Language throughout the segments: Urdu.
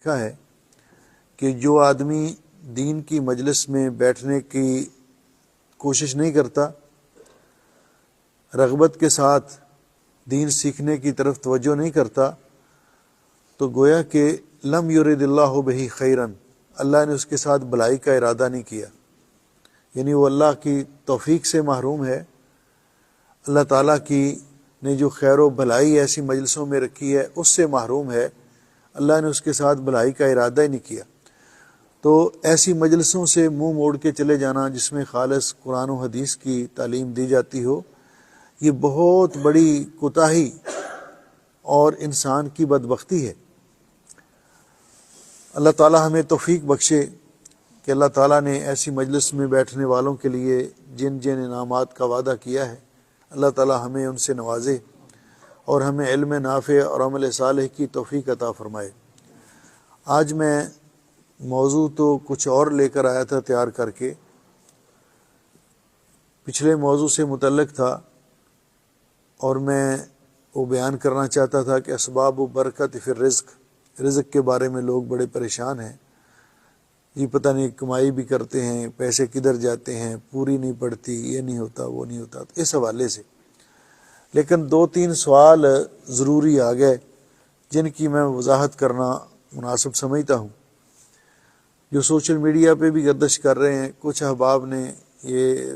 دیکھا ہے کہ جو آدمی دین کی مجلس میں بیٹھنے کی کوشش نہیں کرتا، رغبت کے ساتھ دین سیکھنے کی طرف توجہ نہیں کرتا، تو گویا کہ لم یرد اللہ بہ خیرن، اللہ نے اس کے ساتھ بھلائی کا ارادہ نہیں کیا، یعنی وہ اللہ کی توفیق سے محروم ہے۔ اللہ تعالیٰ کی نے جو خیر و بھلائی ایسی مجلسوں میں رکھی ہے اس سے محروم ہے، اللہ نے اس کے ساتھ بھلائی کا ارادہ ہی نہیں کیا۔ تو ایسی مجلسوں سے منہ موڑ کے چلے جانا جس میں خالص قرآن و حدیث کی تعلیم دی جاتی ہو، یہ بہت بڑی کوتاہی اور انسان کی بدبختی ہے۔ اللہ تعالیٰ ہمیں توفیق بخشے کہ اللہ تعالیٰ نے ایسی مجلس میں بیٹھنے والوں کے لیے جن جن انعامات کا وعدہ کیا ہے، اللہ تعالیٰ ہمیں ان سے نوازے اور ہمیں علم نافع اور عمل صالح کی توفیق عطا فرمائے۔ آج میں موضوع تو کچھ اور لے کر آیا تھا تیار کر کے، پچھلے موضوع سے متعلق تھا، اور میں وہ بیان کرنا چاہتا تھا کہ اسباب و برکت فی الرزق، رزق کے بارے میں لوگ بڑے پریشان ہیں، یہ پتہ نہیں کمائی بھی کرتے ہیں، پیسے کدھر جاتے ہیں، پوری نہیں پڑتی، یہ نہیں ہوتا وہ نہیں ہوتا، تو اس حوالے سے لیکن 2-3 سوال ضروری آ گئے جن کی میں وضاحت کرنا مناسب سمجھتا ہوں، جو سوشل میڈیا پہ بھی گردش کر رہے ہیں۔ کچھ احباب نے یہ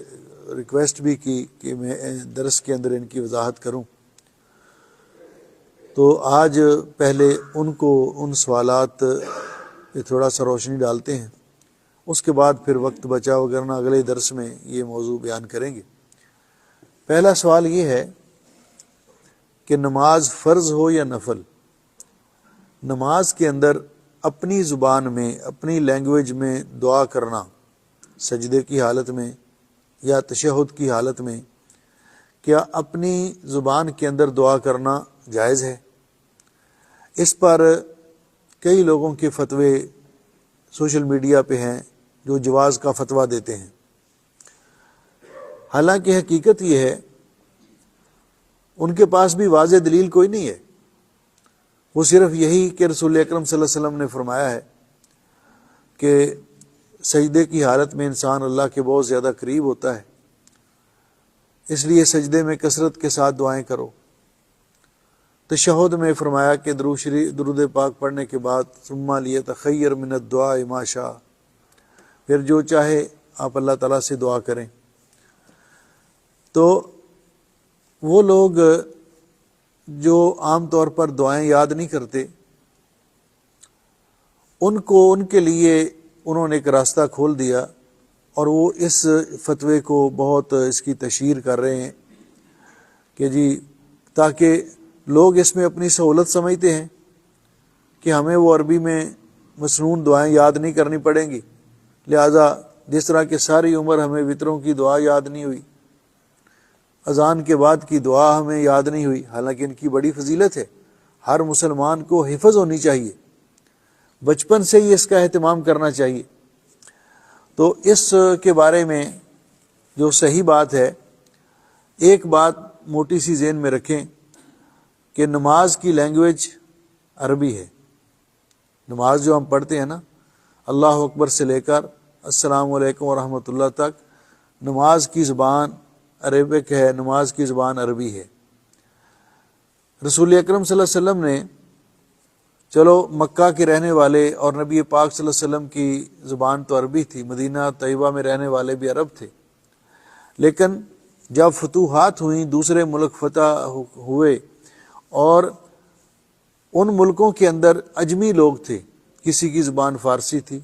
ریکویسٹ بھی کی کہ میں درس کے اندر ان کی وضاحت کروں، تو آج پہلے ان سوالات پہ تھوڑا سا روشنی ڈالتے ہیں، اس کے بعد پھر وقت بچا وغیرہ اگلے درس میں یہ موضوع بیان کریں گے۔ پہلا سوال یہ ہے کہ نماز فرض ہو یا نفل؟ نماز کے اندر اپنی زبان میں، اپنی لینگویج میں دعا کرنا، سجدے کی حالت میں یا تشہد کی حالت میں، کیا اپنی زبان کے اندر دعا کرنا جائز ہے؟ اس پر کئی لوگوں کے فتوے سوشل میڈیا پہ ہیں جو جواز کا فتویٰ دیتے ہیں، حالانکہ حقیقت یہ ہے ان کے پاس بھی واضح دلیل کوئی نہیں ہے، وہ صرف یہی کہ رسول اکرم صلی اللہ علیہ وسلم نے فرمایا ہے کہ سجدے کی حالت میں انسان اللہ کے بہت زیادہ قریب ہوتا ہے، اس لیے سجدے میں کثرت کے ساتھ دعائیں کرو۔ تشہد میں فرمایا کہ درود پاک پڑھنے کے بعد ثم لیتخیر من الدعاء ما شاء، پھر جو چاہے آپ اللہ تعالیٰ سے دعا کریں۔ تو وہ لوگ جو عام طور پر دعائیں یاد نہیں کرتے، ان کے لیے انہوں نے ایک راستہ کھول دیا، اور وہ اس فتوے کو بہت اس کی تشہیر کر رہے ہیں کہ جی تاکہ لوگ اس میں اپنی سہولت سمجھتے ہیں کہ ہمیں وہ عربی میں مسنون دعائیں یاد نہیں کرنی پڑیں گی، لہذا جس طرح کہ ساری عمر ہمیں وطروں کی دعا یاد نہیں ہوئی، اذان کے بعد کی دعا ہمیں یاد نہیں ہوئی، حالانکہ ان کی بڑی فضیلت ہے، ہر مسلمان کو حفظ ہونی چاہیے، بچپن سے ہی اس کا اہتمام کرنا چاہیے۔ تو اس کے بارے میں جو صحیح بات ہے، ایک بات موٹی سی ذہن میں رکھیں کہ نماز کی لینگویج عربی ہے۔ نماز جو ہم پڑھتے ہیں نا، اللہ اکبر سے لے کر السلام علیکم ورحمۃ اللہ تک، نماز کی زبان عربک ہے، نماز کی زبان عربی ہے۔ رسول اکرم صلی اللہ علیہ وسلم نے، چلو مکہ کے رہنے والے اور نبی پاک صلی اللہ علیہ وسلم کی زبان تو عربی تھی، مدینہ طیبہ میں رہنے والے بھی عرب تھے، لیکن جب فتوحات ہوئیں، دوسرے ملک فتح ہوئے، اور ان ملکوں کے اندر اجمی لوگ تھے، کسی کی زبان فارسی تھی،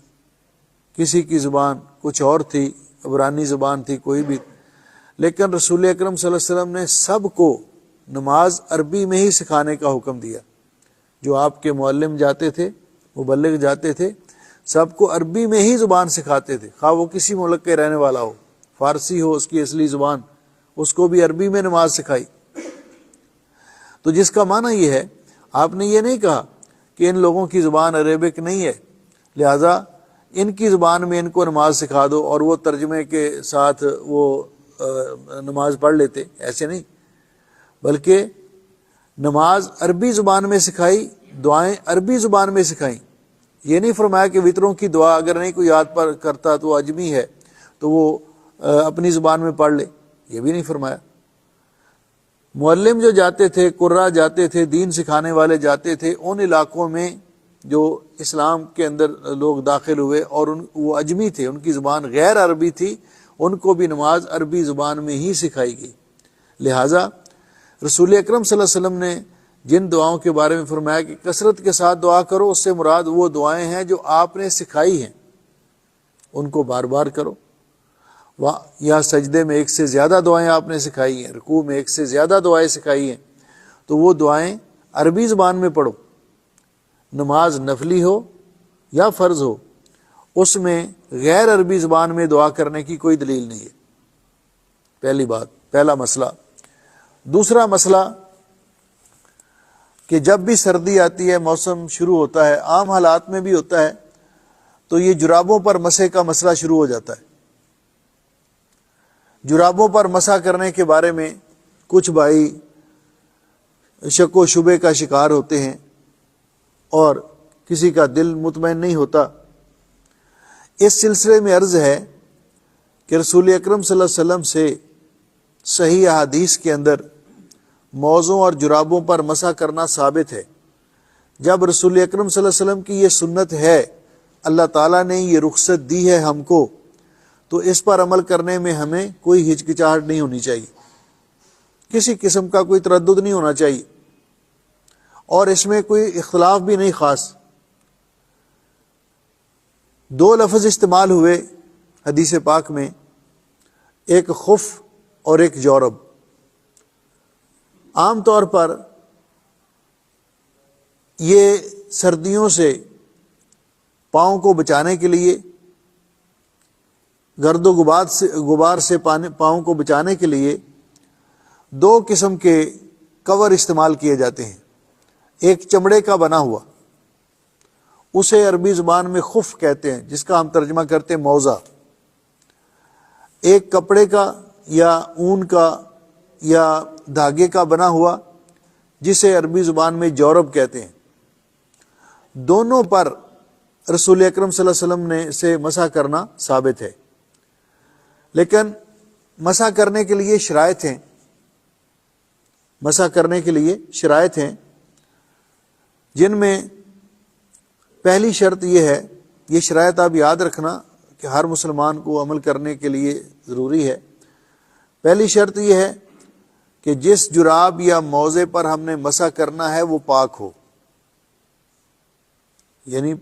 کسی کی زبان کچھ اور تھی، عبرانی زبان تھی، کوئی بھی، لیکن رسول اکرم صلی اللہ علیہ وسلم نے سب کو نماز عربی میں ہی سکھانے کا حکم دیا۔ جو آپ کے معلم جاتے تھے، مبلغ جاتے تھے، سب کو عربی میں ہی زبان سکھاتے تھے، خواہ وہ کسی ملک کے رہنے والا ہو، فارسی ہو اس کی اصلی زبان، اس کو بھی عربی میں نماز سکھائی۔ تو جس کا معنی یہ ہے، آپ نے یہ نہیں کہا کہ ان لوگوں کی زبان عربک نہیں ہے لہذا ان کی زبان میں ان کو نماز سکھا دو اور وہ ترجمے کے ساتھ وہ نماز پڑھ لیتے، ایسے نہیں، بلکہ نماز عربی زبان میں سکھائی، دعائیں عربی زبان میں سکھائیں۔ یہ نہیں فرمایا کہ وطروں کی دعا اگر نہیں کوئی یاد پر کرتا تو اجمی ہے تو وہ اپنی زبان میں پڑھ لے، یہ بھی نہیں فرمایا۔ معلم جو جاتے تھے، قرہ جاتے تھے، دین سکھانے والے جاتے تھے ان علاقوں میں جو اسلام کے اندر لوگ داخل ہوئے اور وہ اجمی تھے، ان کی زبان غیر عربی تھی، ان کو بھی نماز عربی زبان میں ہی سکھائی گئی۔ لہٰذا رسول اکرم صلی اللہ علیہ وسلم نے جن دعاؤں کے بارے میں فرمایا کہ کثرت کے ساتھ دعا کرو، اس سے مراد وہ دعائیں ہیں جو آپ نے سکھائی ہیں، ان کو بار بار کرو۔ یا سجدے میں ایک سے زیادہ دعائیں آپ نے سکھائی ہیں، رکوع میں ایک سے زیادہ دعائیں سکھائی ہیں، تو وہ دعائیں عربی زبان میں پڑھو۔ نماز نفلی ہو یا فرض ہو، اس میں غیر عربی زبان میں دعا کرنے کی کوئی دلیل نہیں ہے۔ پہلی بات، پہلا مسئلہ۔ دوسرا مسئلہ کہ جب بھی سردی آتی ہے، موسم شروع ہوتا ہے، عام حالات میں بھی ہوتا ہے، تو یہ جرابوں پر مسح کا مسئلہ شروع ہو جاتا ہے۔ جرابوں پر مسح کرنے کے بارے میں کچھ بھائی شک و شبے کا شکار ہوتے ہیں اور کسی کا دل مطمئن نہیں ہوتا۔ اس سلسلے میں عرض ہے کہ رسول اکرم صلی اللہ علیہ وسلم سے صحیح احادیث کے اندر موزوں اور جرابوں پر مسح کرنا ثابت ہے۔ جب رسول اکرم صلی اللہ علیہ وسلم کی یہ سنت ہے، اللہ تعالیٰ نے یہ رخصت دی ہے ہم کو، تو اس پر عمل کرنے میں ہمیں کوئی ہچکچاہٹ نہیں ہونی چاہیے، کسی قسم کا کوئی تردد نہیں ہونا چاہیے، اور اس میں کوئی اختلاف بھی نہیں خاص۔ دو لفظ استعمال ہوئے حدیث پاک میں، ایک خف اور ایک جورب۔ عام طور پر یہ سردیوں سے پاؤں کو بچانے کے لیے، گرد و غبار سے پاؤں کو بچانے کے لیے دو قسم کے کور استعمال کیے جاتے ہیں۔ ایک چمڑے کا بنا ہوا، اسے عربی زبان میں خف کہتے ہیں، جس کا ہم ترجمہ کرتے ہیں موزہ۔ ایک کپڑے کا یا اون کا یا دھاگے کا بنا ہوا، جسے عربی زبان میں جورب کہتے ہیں۔ دونوں پر رسول اکرم صلی اللہ علیہ وسلم نے سے مسح کرنا ثابت ہے، لیکن مسح کرنے کے لیے شرائط ہیں۔ مسح کرنے کے لیے شرائط ہیں، جن میں پہلی شرط یہ ہے، یہ شرائط آپ یاد رکھنا کہ ہر مسلمان کو عمل کرنے کے لیے ضروری ہے۔ پہلی شرط یہ ہے کہ جس جراب یا موزے پر ہم نے مسح کرنا ہے وہ پاک ہو، یعنی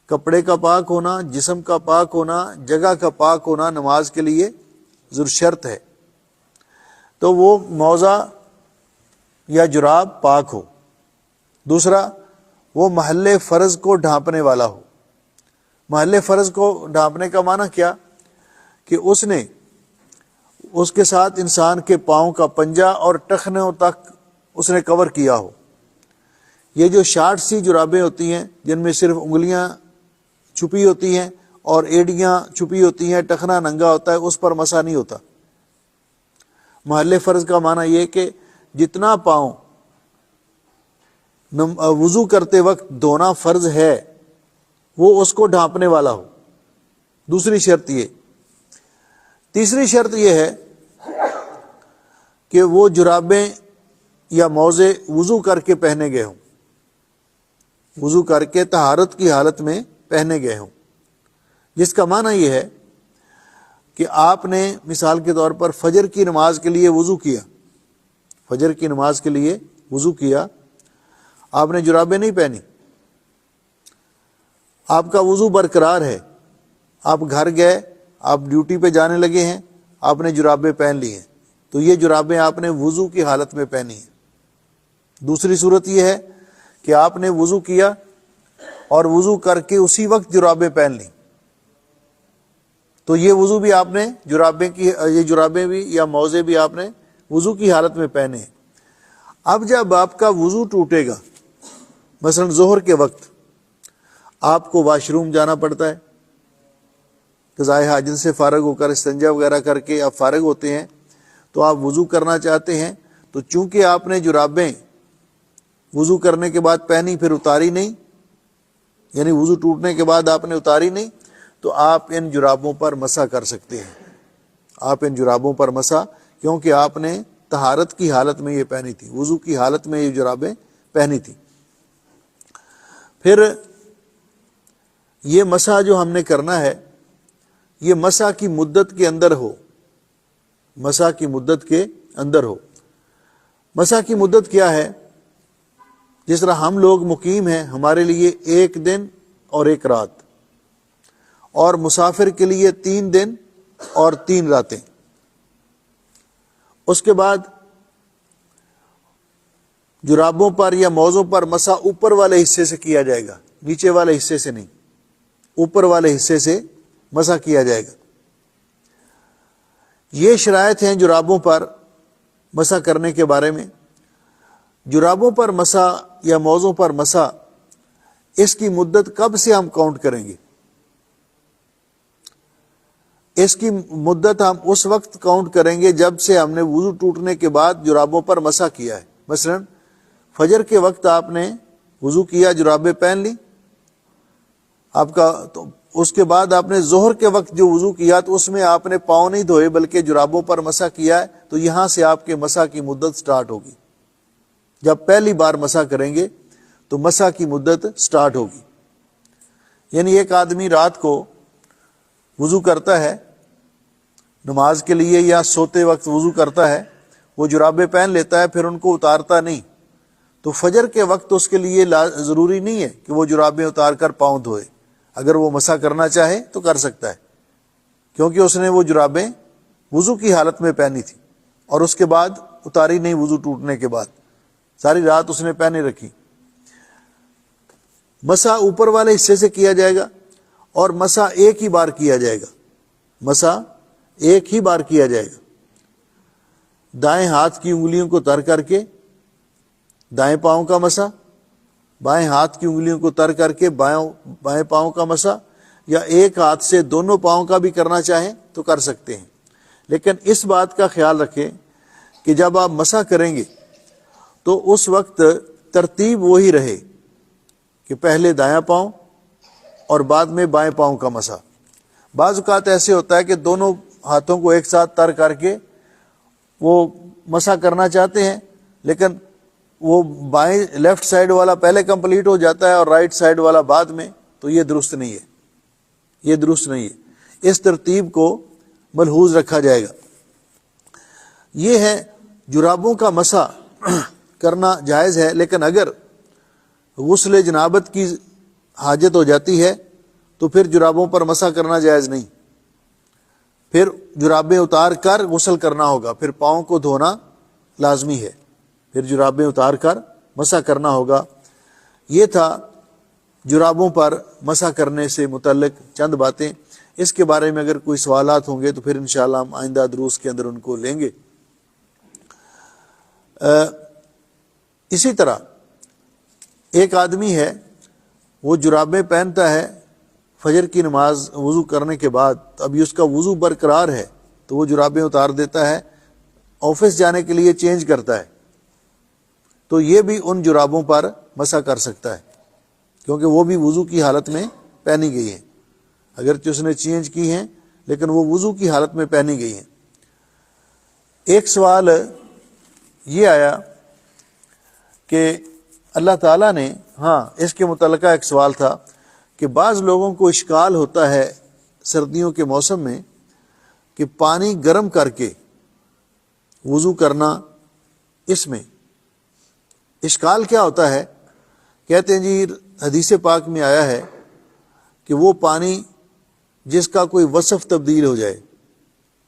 کپڑے کا پاک ہونا، جسم کا پاک ہونا، جگہ کا پاک ہونا نماز کے لیے ضرور شرط ہے۔ تو وہ موزہ یا جراب پاک ہو۔ دوسرا، وہ محل فرض کو ڈھانپنے والا ہو۔ محل فرض کو ڈھانپنے کا معنی کیا؟ کہ اس کے ساتھ انسان کے پاؤں کا پنجہ اور ٹخنوں تک اس نے کور کیا ہو۔ یہ جو شارٹ سی جرابیں ہوتی ہیں، جن میں صرف انگلیاں چھپی ہوتی ہیں اور ایڑیاں چھپی ہوتی ہیں، ٹخنا ننگا ہوتا ہے، اس پر مسح نہیں ہوتا۔ محل فرض کا معنی یہ کہ جتنا پاؤں وضو کرتے وقت دھونا فرض ہے، وہ اس کو ڈھانپنے والا ہو۔ دوسری شرط یہ۔ تیسری شرط یہ ہے کہ وہ جرابیں یا موزے وضو کر کے پہنے گئے ہوں، وضو کر کے طہارت کی حالت میں پہنے گئے ہوں، جس کا معنی یہ ہے کہ آپ نے مثال کے طور پر فجر کی نماز کے لیے وضو کیا، فجر کی نماز کے لیے وضو کیا، آپ نے جرابیں نہیں پہنی، آپ کا وضو برقرار ہے، آپ گھر گئے، آپ ڈیوٹی پہ جانے لگے ہیں، آپ نے جرابیں پہن لی ہیں، تو یہ جرابیں آپ نے وضو کی حالت میں پہنی ہیں۔ دوسری صورت یہ ہے کہ آپ نے وضو کیا اور وضو کر کے اسی وقت جرابیں پہن لیں، تو یہ وضو بھی آپ نے یہ جرابیں بھی یا موزے بھی آپ نے وضو کی حالت میں پہنے ہیں۔ اب جب آپ کا وضو ٹوٹے گا، مثلا ظہر کے وقت آپ کو واش روم جانا پڑتا ہے، قضائے حاجت سے فارغ ہو کر استنجا وغیرہ کر کے آپ فارغ ہوتے ہیں، تو آپ وضو کرنا چاہتے ہیں، تو چونکہ آپ نے جرابیں وضو کرنے کے بعد پہنی پھر اتاری نہیں، یعنی وضو ٹوٹنے کے بعد آپ نے اتاری نہیں، تو آپ ان جرابوں پر مسح کر سکتے ہیں. آپ ان جرابوں پر مسح، کیونکہ آپ نے طہارت کی حالت میں یہ پہنی تھی، وضو کی حالت میں یہ جرابیں پہنی تھی. پھر یہ مسح جو ہم نے کرنا ہے، یہ مسح کی مدت کے اندر ہو، مسح کی مدت کے اندر ہو. مسح کی مدت کیا ہے؟ جس طرح ہم لوگ مقیم ہیں، ہمارے لیے 1 دن اور 1 رات، اور مسافر کے لیے 3 دن اور 3 راتیں. اس کے بعد جرابوں پر یا موزوں پر مسح اوپر والے حصے سے کیا جائے گا، نیچے والے حصے سے نہیں، اوپر والے حصے سے مسح کیا جائے گا. یہ شرائط ہیں جرابوں پر مسح کرنے کے بارے میں. جرابوں پر مسح یا موزوں پر مسح، اس کی مدت کب سے ہم کاؤنٹ کریں گے؟ اس کی مدت ہم اس وقت کاؤنٹ کریں گے جب سے ہم نے وضو ٹوٹنے کے بعد جرابوں پر مسح کیا ہے. مثلا فجر کے وقت آپ نے وضو کیا، جرابیں پہن لی آپ کا، تو اس کے بعد آپ نے ظہر کے وقت جو وضو کیا تو اس میں آپ نے پاؤں نہیں دھوئے بلکہ جرابوں پر مسح کیا ہے، تو یہاں سے آپ کے مسح کی مدت سٹارٹ ہوگی. جب پہلی بار مسح کریں گے تو مسح کی مدت سٹارٹ ہوگی. یعنی ایک آدمی رات کو وضو کرتا ہے نماز کے لیے یا سوتے وقت وضو کرتا ہے، وہ جرابیں پہن لیتا ہے، پھر ان کو اتارتا نہیں، تو فجر کے وقت اس کے لیے ضروری نہیں ہے کہ وہ جرابیں اتار کر پاؤں دھوئے. اگر وہ مسح کرنا چاہے تو کر سکتا ہے، کیونکہ اس نے وہ جرابیں وضو کی حالت میں پہنی تھی اور اس کے بعد اتاری نہیں. وضو ٹوٹنے کے بعد ساری رات اس نے پہنے رکھی. مسح اوپر والے حصے سے کیا جائے گا اور مسح ایک ہی بار کیا جائے گا. مسح ایک ہی بار کیا جائے گا. دائیں ہاتھ کی انگلیوں کو تر کر کے دائیں پاؤں کا مسح، بائیں ہاتھ کی انگلیوں کو تر کر کے بائیں پاؤں کا مسح، یا ایک ہاتھ سے دونوں پاؤں کا بھی کرنا چاہیں تو کر سکتے ہیں. لیکن اس بات کا خیال رکھیں کہ جب آپ مسح کریں گے تو اس وقت ترتیب وہی رہے کہ پہلے دایاں پاؤں اور بعد میں بائیں پاؤں کا مسح. بعض اوقات ایسے ہوتا ہے کہ دونوں ہاتھوں کو ایک ساتھ تر کر کے وہ مسح کرنا چاہتے ہیں، لیکن وہ بائیں لیفٹ سائڈ والا پہلے کمپلیٹ ہو جاتا ہے اور رائٹ سائڈ والا بعد میں، تو یہ درست نہیں ہے، یہ درست نہیں ہے. اس ترتیب کو ملحوظ رکھا جائے گا. یہ ہے جرابوں کا مسح کرنا جائز ہے، لیکن اگر غسل جنابت کی حاجت ہو جاتی ہے تو پھر جرابوں پر مسح کرنا جائز نہیں. پھر جرابیں اتار کر غسل کرنا ہوگا، پھر پاؤں کو دھونا لازمی ہے، پھر جرابیں اتار کر مسح کرنا ہوگا. یہ تھا جرابوں پر مسح کرنے سے متعلق چند باتیں. اس کے بارے میں اگر کوئی سوالات ہوں گے تو پھر انشاءاللہ ہم آئندہ دروس کے اندر ان کو لیں گے. اسی طرح ایک آدمی ہے، وہ جرابیں پہنتا ہے فجر کی نماز وضو کرنے کے بعد، ابھی اس کا وضو برقرار ہے تو وہ جرابیں اتار دیتا ہے، آفس جانے کے لیے چینج کرتا ہے، تو یہ بھی ان جرابوں پر مسح کر سکتا ہے، کیونکہ وہ بھی وضو کی حالت میں پہنی گئی ہیں. اگرچہ اس نے چینج کی ہیں لیکن وہ وضو کی حالت میں پہنی گئی ہیں. ایک سوال یہ آیا کہ اللہ تعالیٰ نے، اس کے متعلقہ ایک سوال تھا کہ بعض لوگوں کو اشکال ہوتا ہے سردیوں کے موسم میں کہ پانی گرم کر کے وضو کرنا، اس میں اشکال کیا ہوتا ہے؟ کہتے ہیں جی حدیث پاک میں آیا ہے کہ وہ پانی جس کا کوئی وصف تبدیل ہو جائے،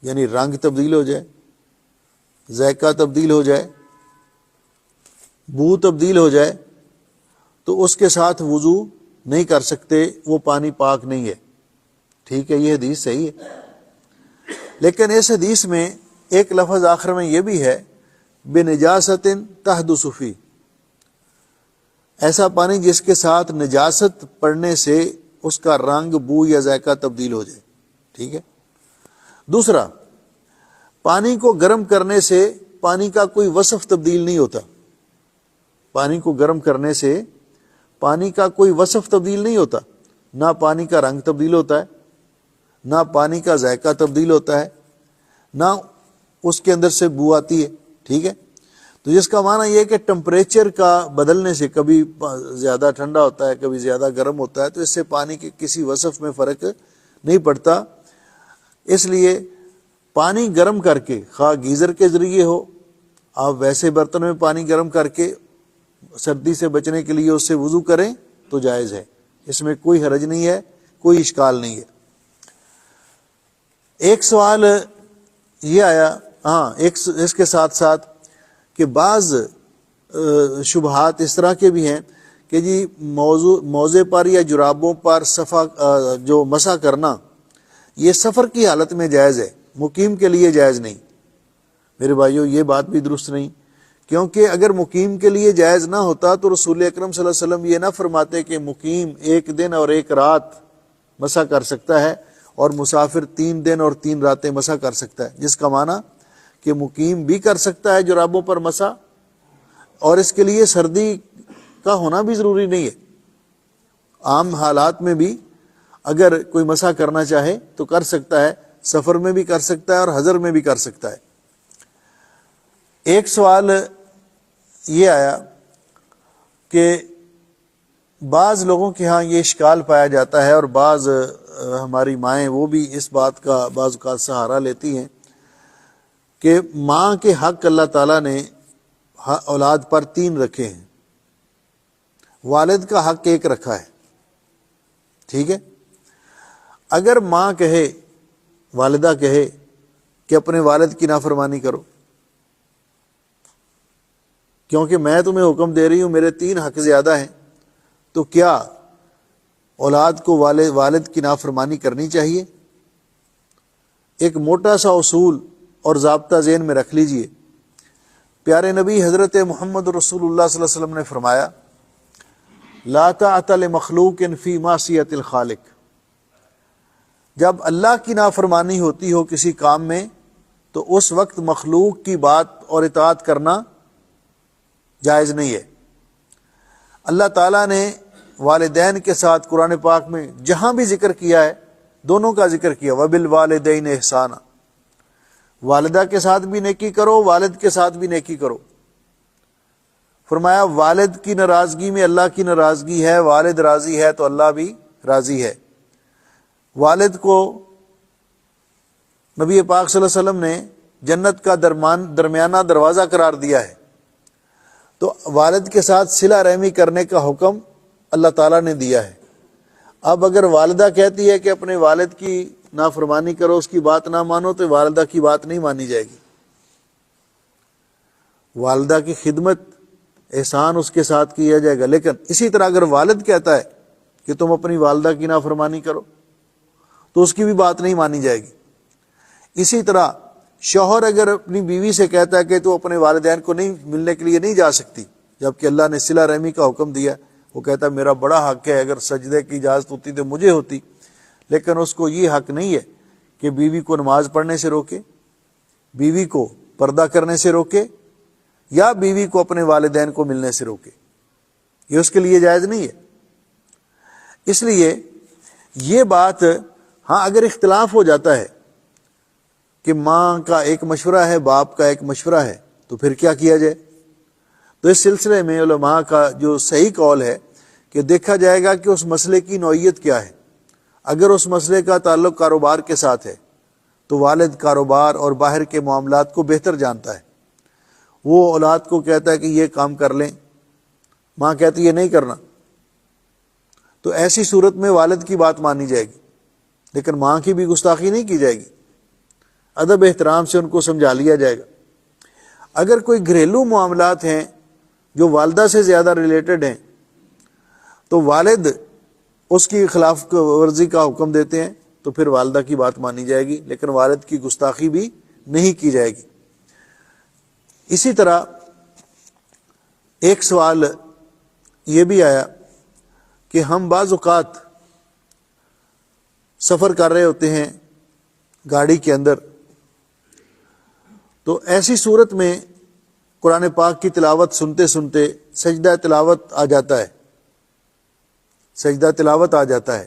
یعنی رنگ تبدیل ہو جائے، ذائقہ تبدیل ہو جائے، بو تبدیل ہو جائے، تو اس کے ساتھ وضو نہیں کر سکتے، وہ پانی پاک نہیں ہے. ٹھیک ہے، یہ حدیث صحیح ہے، لیکن اس حدیث میں ایک لفظ آخر میں یہ بھی ہے بِنِجَاسَةٍ تَحْدُثُ فِيهِ، ایسا پانی جس کے ساتھ نجاست پڑنے سے اس کا رنگ، بو یا ذائقہ تبدیل ہو جائے. ٹھیک ہے. دوسرا، پانی کو گرم کرنے سے پانی کا کوئی وصف تبدیل نہیں ہوتا. پانی کو گرم کرنے سے پانی کا کوئی وصف تبدیل نہیں ہوتا، نہ پانی کا رنگ تبدیل ہوتا ہے، نہ پانی کا ذائقہ تبدیل ہوتا ہے، نہ اس کے اندر سے بو آتی ہے، ٹھیک ہے۔ تو جس کا معنی یہ ہے کہ ٹمپریچر کا بدلنے سے کبھی زیادہ ٹھنڈا ہوتا ہے، کبھی زیادہ گرم ہوتا ہے، تو اس سے پانی کے کسی وصف میں فرق نہیں پڑتا۔ اس لیے پانی گرم کر کے، خواہ گیزر کے ذریعے ہو، آپ ویسے برتن میں پانی گرم کر کے سردی سے بچنے کے لیے اس سے وضو کریں تو جائز ہے، اس میں کوئی حرج نہیں ہے، کوئی اشکال نہیں ہے۔ ایک سوال یہ آیا، اس کے ساتھ ساتھ کہ بعض شبہات اس طرح کے بھی ہیں کہ جی موزے پر یا جرابوں پر جو مسح کرنا یہ سفر کی حالت میں جائز ہے، مقیم کے لیے جائز نہیں۔ میرے بھائیو یہ بات بھی درست نہیں، کیونکہ اگر مقیم کے لیے جائز نہ ہوتا تو رسول اکرم صلی اللہ علیہ وسلم یہ نہ فرماتے کہ مقیم 1 دن اور 1 رات مسح کر سکتا ہے اور مسافر 3 دن اور 3 راتیں مسح کر سکتا ہے، جس کا معنی کہ مقیم بھی کر سکتا ہے جرابوں پر مسح، اور اس کے لیے سردی کا ہونا بھی ضروری نہیں ہے، عام حالات میں بھی اگر کوئی مسح کرنا چاہے تو کر سکتا ہے، سفر میں بھی کر سکتا ہے اور حضر میں بھی کر سکتا ہے۔ ایک سوال یہ آیا کہ بعض لوگوں کے ہاں یہ اشکال پایا جاتا ہے، اور بعض ہماری مائیں وہ بھی اس بات کا بعض اوقات سہارا لیتی ہیں کہ ماں کے حق اللہ تعالیٰ نے اولاد پر 3 رکھے ہیں، والد کا حق 1 رکھا ہے، ٹھیک ہے۔ اگر ماں کہے، والدہ کہے کہ اپنے والد کی نافرمانی کرو، کیونکہ میں تمہیں حکم دے رہی ہوں، میرے 3 حق زیادہ ہیں، تو کیا اولاد کو والد کی نافرمانی کرنی چاہیے؟ ایک موٹا سا اصول اور ضابطہ ذہن میں رکھ لیجئے۔ پیارے نبی حضرت محمد رسول اللہ صلی اللہ علیہ وسلم نے فرمایا، لا طاعۃ لمخلوق فی معصیۃ الخالق۔ جب اللہ کی نافرمانی ہوتی ہو کسی کام میں تو اس وقت مخلوق کی بات اور اطاعت کرنا جائز نہیں ہے۔ اللہ تعالیٰ نے والدین کے ساتھ قرآن پاک میں جہاں بھی ذکر کیا ہے، دونوں کا ذکر کیا، وبالوالدین احسانا، والدہ کے ساتھ بھی نیکی کرو، والد کے ساتھ بھی نیکی کرو۔ فرمایا والد کی ناراضگی میں اللہ کی ناراضگی ہے، والد راضی ہے تو اللہ بھی راضی ہے۔ والد کو نبی پاک صلی اللہ علیہ وسلم نے جنت کا درمیانہ دروازہ قرار دیا ہے، تو والد کے ساتھ صلہ رحمی کرنے کا حکم اللہ تعالیٰ نے دیا ہے۔ اب اگر والدہ کہتی ہے کہ اپنے والد کی نافرمانی کرو، اس کی بات نہ مانو، تو والدہ کی بات نہیں مانی جائے گی۔ والدہ کی خدمت، احسان اس کے ساتھ کیا جائے گا، لیکن اسی طرح اگر والد کہتا ہے کہ تم اپنی والدہ کی نافرمانی کرو تو اس کی بھی بات نہیں مانی جائے گی۔ اسی طرح شوہر اگر اپنی بیوی سے کہتا ہے کہ تو اپنے والدین کو نہیں ملنے کے لیے نہیں جا سکتی، جبکہ اللہ نے صلہ رحمی کا حکم دیا، وہ کہتا ہے میرا بڑا حق ہے، اگر سجدے کی اجازت ہوتی تو مجھے ہوتی، لیکن اس کو یہ حق نہیں ہے کہ بیوی کو نماز پڑھنے سے روکے، بیوی کو پردہ کرنے سے روکے، یا بیوی کو اپنے والدین کو ملنے سے روکے، یہ اس کے لیے جائز نہیں ہے۔ اس لیے یہ بات، ہاں اگر اختلاف ہو جاتا ہے کہ ماں کا ایک مشورہ ہے، باپ کا ایک مشورہ ہے، تو پھر کیا کیا جائے؟ تو اس سلسلے میں علماء کا جو صحیح قول ہے کہ دیکھا جائے گا کہ اس مسئلے کی نوعیت کیا ہے۔ اگر اس مسئلے کا تعلق کاروبار کے ساتھ ہے تو والد کاروبار اور باہر کے معاملات کو بہتر جانتا ہے، وہ اولاد کو کہتا ہے کہ یہ کام کر لیں، ماں کہتی ہے نہیں کرنا، تو ایسی صورت میں والد کی بات مانی جائے گی، لیکن ماں کی بھی گستاخی نہیں کی جائے گی، ادب احترام سے ان کو سمجھا لیا جائے گا۔ اگر کوئی گھریلو معاملات ہیں جو والدہ سے زیادہ ریلیٹڈ ہیں تو والد اس کی خلاف ورزی کا حکم دیتے ہیں تو پھر والدہ کی بات مانی جائے گی، لیکن والد کی گستاخی بھی نہیں کی جائے گی۔ اسی طرح ایک سوال یہ بھی آیا کہ ہم بعض اوقات سفر کر رہے ہوتے ہیں گاڑی کے اندر، تو ایسی صورت میں قرآن پاک کی تلاوت سنتے سنتے سجدہ تلاوت آ جاتا ہے، سجدہ تلاوت آ جاتا ہے،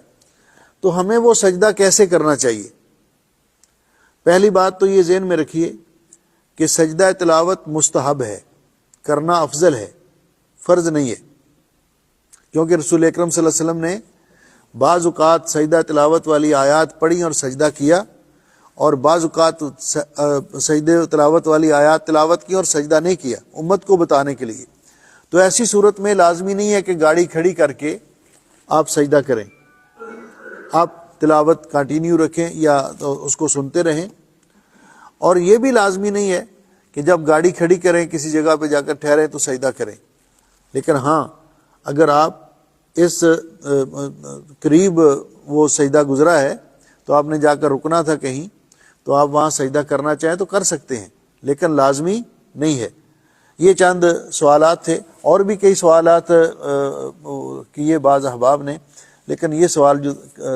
تو ہمیں وہ سجدہ کیسے کرنا چاہیے؟ پہلی بات تو یہ ذہن میں رکھیے کہ سجدہ تلاوت مستحب ہے، کرنا افضل ہے، فرض نہیں ہے، کیونکہ رسول اکرم صلی اللہ علیہ وسلم نے بعض اوقات سجدہ تلاوت والی آیات پڑھی اور سجدہ کیا، اور بعض اوقات سجدہ تلاوت والی آیات تلاوت کی اور سجدہ نہیں کیا، امت کو بتانے کے لیے۔ تو ایسی صورت میں لازمی نہیں ہے کہ گاڑی کھڑی کر کے آپ سجدہ کریں، آپ تلاوت کنٹینیو رکھیں یا اس کو سنتے رہیں۔ اور یہ بھی لازمی نہیں ہے کہ جب گاڑی کھڑی کریں کسی جگہ پہ جا کر ٹھہریں تو سجدہ کریں، لیکن ہاں اگر آپ اس قریب وہ سجدہ گزرا ہے تو آپ نے جا کر رکنا تھا کہیں، تو آپ وہاں سجدہ کرنا چاہیں تو کر سکتے ہیں، لیکن لازمی نہیں ہے۔ یہ چند سوالات تھے، اور بھی کئی سوالات کیے بعض احباب نے، لیکن یہ سوال جو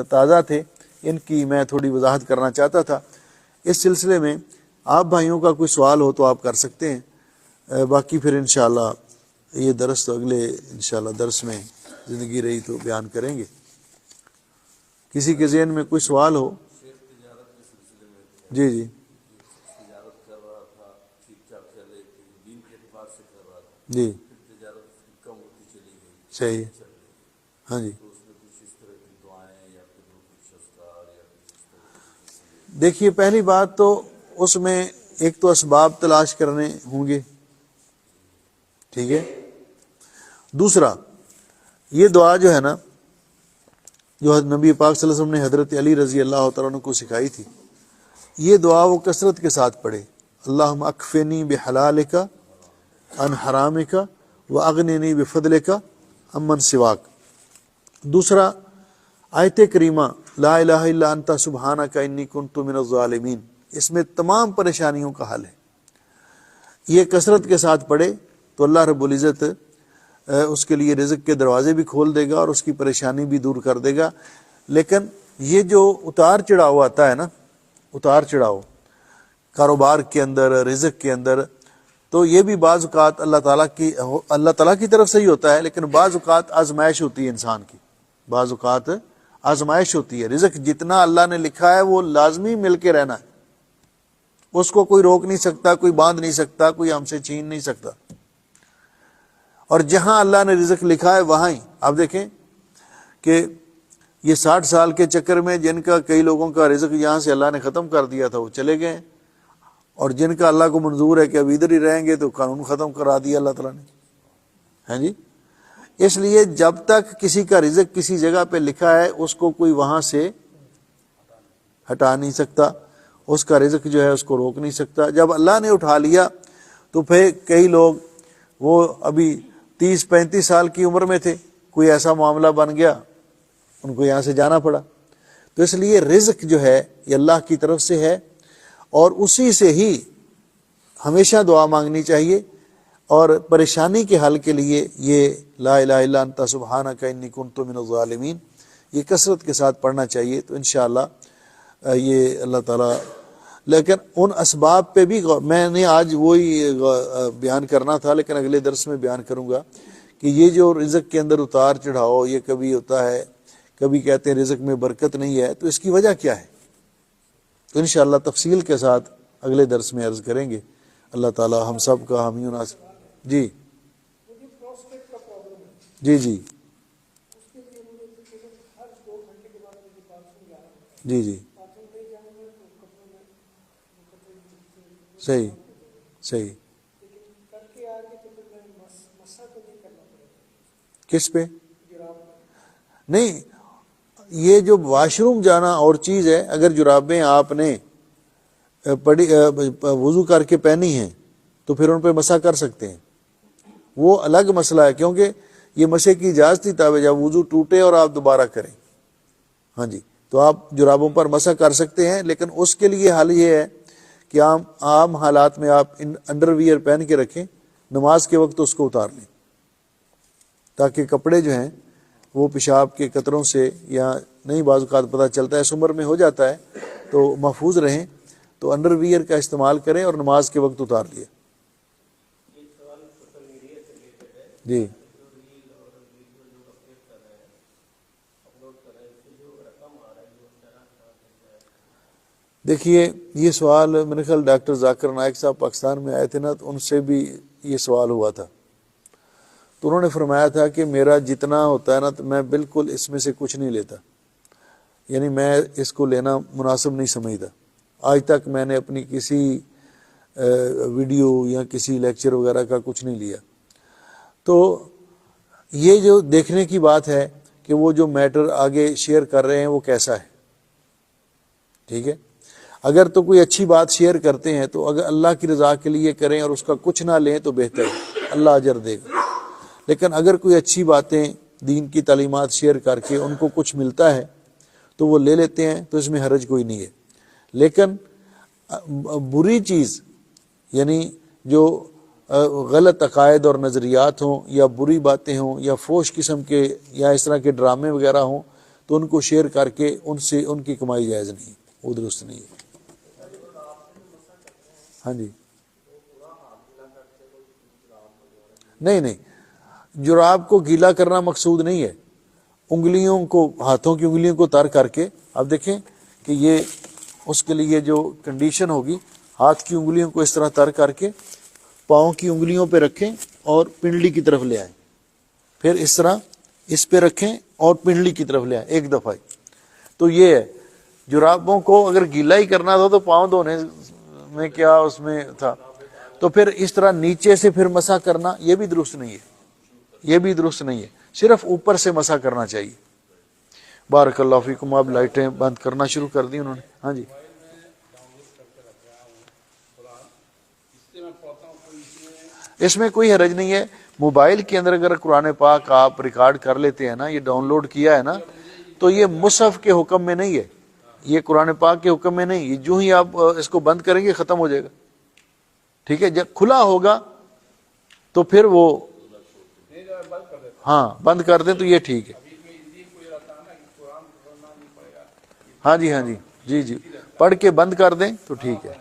تازہ تھے ان کی میں تھوڑی وضاحت کرنا چاہتا تھا۔ اس سلسلے میں آپ بھائیوں کا کوئی سوال ہو تو آپ کر سکتے ہیں، باقی پھر انشاءاللہ یہ درس تو اگلے انشاءاللہ درس میں زندگی رہی تو بیان کریں گے۔ کسی کے ذہن میں کوئی سوال ہو؟ جی جی جی صحیح، ہاں جی۔ دیکھیے پہلی بات تو اس میں ایک تو اسباب تلاش کرنے ہوں گے، ٹھیک ہے۔ دوسرا یہ دعا جو ہے نا، جو نبی پاک صلی اللہ علیہ وسلم نے حضرت علی رضی اللہ تعالیٰ عنہ کو سکھائی تھی، یہ دعا وہ کثرت کے ساتھ پڑھے، اللہم اکفنی بحلالک عن حرامک واغننی بفضلک عمن سواک۔ دوسرا آیت کریمہ لا الہ الا انت سبحانک انی کنت من الظالمین، اس میں تمام پریشانیوں کا حل ہے۔ یہ کثرت کے ساتھ پڑھے تو اللہ رب العزت اس کے لیے رزق کے دروازے بھی کھول دے گا اور اس کی پریشانی بھی دور کر دے گا۔ لیکن یہ جو اتار چڑھاؤ آتا ہے نا، اتار چڑھاؤ کاروبار کے اندر، رزق کے اندر، تو یہ بھی بعض اوقات اللہ تعالیٰ کی طرف سے ہی ہوتا ہے، لیکن بعض اوقات آزمائش ہوتی ہے انسان کی، بعض اوقات آزمائش ہوتی ہے۔ رزق جتنا اللہ نے لکھا ہے وہ لازمی مل کے رہنا ہے، اس کو کوئی روک نہیں سکتا، کوئی باندھ نہیں سکتا، کوئی ہم سے چھین نہیں سکتا۔ اور جہاں اللہ نے رزق لکھا ہے وہاں ہی آپ دیکھیں کہ یہ 60 سال کے چکر میں جن کا کئی لوگوں کا رزق یہاں سے اللہ نے ختم کر دیا تھا وہ چلے گئے، اور جن کا اللہ کو منظور ہے کہ اب ادھر ہی رہیں گے تو قانون ختم کرا دیا اللہ تعالیٰ نے، ہاں جی۔ اس لیے جب تک کسی کا رزق کسی جگہ پہ لکھا ہے اس کو کوئی وہاں سے ہٹا نہیں سکتا، اس کا رزق جو ہے اس کو روک نہیں سکتا۔ جب اللہ نے اٹھا لیا تو پھر کئی لوگ وہ ابھی 30-35 سال کی عمر میں تھے، کوئی ایسا معاملہ بن گیا ان کو یہاں سے جانا پڑا۔ تو اس لیے رزق جو ہے یہ اللہ کی طرف سے ہے، اور اسی سے ہی ہمیشہ دعا مانگنی چاہیے، اور پریشانی کے حل کے لیے یہ لا الہ الا انت سبحانک انی کنت من الظالمین یہ کثرت کے ساتھ پڑھنا چاہیے۔ تو انشاءاللہ یہ اللہ تعالیٰ، لیکن ان اسباب پہ بھی میں نے آج وہی بیان کرنا تھا، لیکن اگلے درس میں بیان کروں گا کہ یہ جو رزق کے اندر اتار چڑھاؤ یہ کبھی ہوتا ہے، کبھی کہتے ہیں رزق میں برکت نہیں ہے، تو اس کی وجہ کیا ہے؟ تو انشاءاللہ تفصیل کے ساتھ اگلے درس میں عرض کریں گے۔ اللہ تعالیٰ ہم سب کا حامی و ناصر۔ جی جی جی جی جی صحیح صحیح۔ کس پہ؟ نہیں، یہ جو واش روم جانا اور چیز ہے، اگر جرابیں آپ نے وضو کر کے پہنی ہیں تو پھر ان پہ مسح کر سکتے ہیں، وہ الگ مسئلہ ہے، کیونکہ یہ مسح کی اجازت ہی تھا جب وضو ٹوٹے اور آپ دوبارہ کریں، ہاں جی، تو آپ جرابوں پر مسح کر سکتے ہیں، لیکن اس کے لیے حل یہ ہے کہ عام حالات میں آپ انڈر ویئر پہن کے رکھیں، نماز کے وقت اس کو اتار لیں، تاکہ کپڑے جو ہیں وہ پیشاب کے قطروں سے یا نہیں، بعض اوقات پتہ چلتا ہے اس عمر میں ہو جاتا ہے، تو محفوظ رہیں، تو انڈر ویئر کا استعمال کریں اور نماز کے وقت اتار لیا۔ جی دیکھیے یہ سوال میرے خیال ڈاکٹر ذاکر نائک صاحب پاکستان میں آئے تھے نا، تو ان سے بھی یہ سوال ہوا تھا، تو انہوں نے فرمایا تھا کہ میرا جتنا ہوتا ہے نا تو میں بالکل اس میں سے کچھ نہیں لیتا، یعنی میں اس کو لینا مناسب نہیں سمجھتا۔ آج تک میں نے اپنی کسی ویڈیو یا کسی لیکچر وغیرہ کا کچھ نہیں لیا۔ تو یہ جو دیکھنے کی بات ہے کہ وہ جو میٹر آگے شیئر کر رہے ہیں وہ کیسا ہے، ٹھیک ہے۔ اگر تو کوئی اچھی بات شیئر کرتے ہیں تو اگر اللہ کی رضا کے لیے کریں اور اس کا کچھ نہ لیں تو بہتر ہے، اللہ اجر دے گا۔ لیکن اگر کوئی اچھی باتیں دین کی تعلیمات شیئر کر کے ان کو کچھ ملتا ہے تو وہ لے لیتے ہیں، تو اس میں حرج کوئی نہیں ہے۔ لیکن بری چیز یعنی جو غلط عقائد اور نظریات ہوں یا بری باتیں ہوں یا فوش قسم کے یا اس طرح کے ڈرامے وغیرہ ہوں تو ان کو شیئر کر کے ان سے ان کی کمائی جائز نہیں ہے، وہ درست نہیں ہے۔ ہاں جی، نہیں، جراب کو گیلا کرنا مقصود نہیں ہے، انگلیوں کو، ہاتھوں کی انگلیوں کو تر کر کے، اب دیکھیں کہ یہ اس کے لیے جو کنڈیشن ہوگی، ہاتھ کی انگلیوں کو اس طرح تر کر کے پاؤں کی انگلیوں پہ رکھیں اور پنڈلی کی طرف لے آئیں، پھر اس طرح اس پہ رکھیں اور پنڈلی کی طرف لے آئیں ایک دفعہ ہی۔ تو یہ ہے، جرابوں کو اگر گیلا ہی کرنا تھا تو پاؤں دھونے میں کیا اس میں تھا، تو پھر اس طرح نیچے سے پھر مسح کرنا یہ بھی درست نہیں ہے، یہ بھی درست نہیں ہے، صرف اوپر سے مسح کرنا چاہیے۔ بارک اللہ فیکم۔ اب لائٹیں بند کرنا شروع کر دی انہوں نے۔ ہاں جی، اس میں کوئی حرج نہیں ہے۔ موبائل کے اندر اگر قرآن پاک آپ ریکارڈ کر لیتے ہیں نا، یہ ڈاؤن لوڈ کیا ہے نا، تو یہ مصحف کے حکم میں نہیں ہے، یہ قرآن پاک کے حکم میں نہیں، یہ جو ہی آپ اس کو بند کریں گے ختم ہو جائے گا، ٹھیک ہے۔ جب کھلا ہوگا تو پھر وہ ہاں بند کر دیں تو یہ ٹھیک ہے۔ ہاں جی، ہاں جی، جی جی، پڑھ کے بند کر دیں تو ٹھیک ہے۔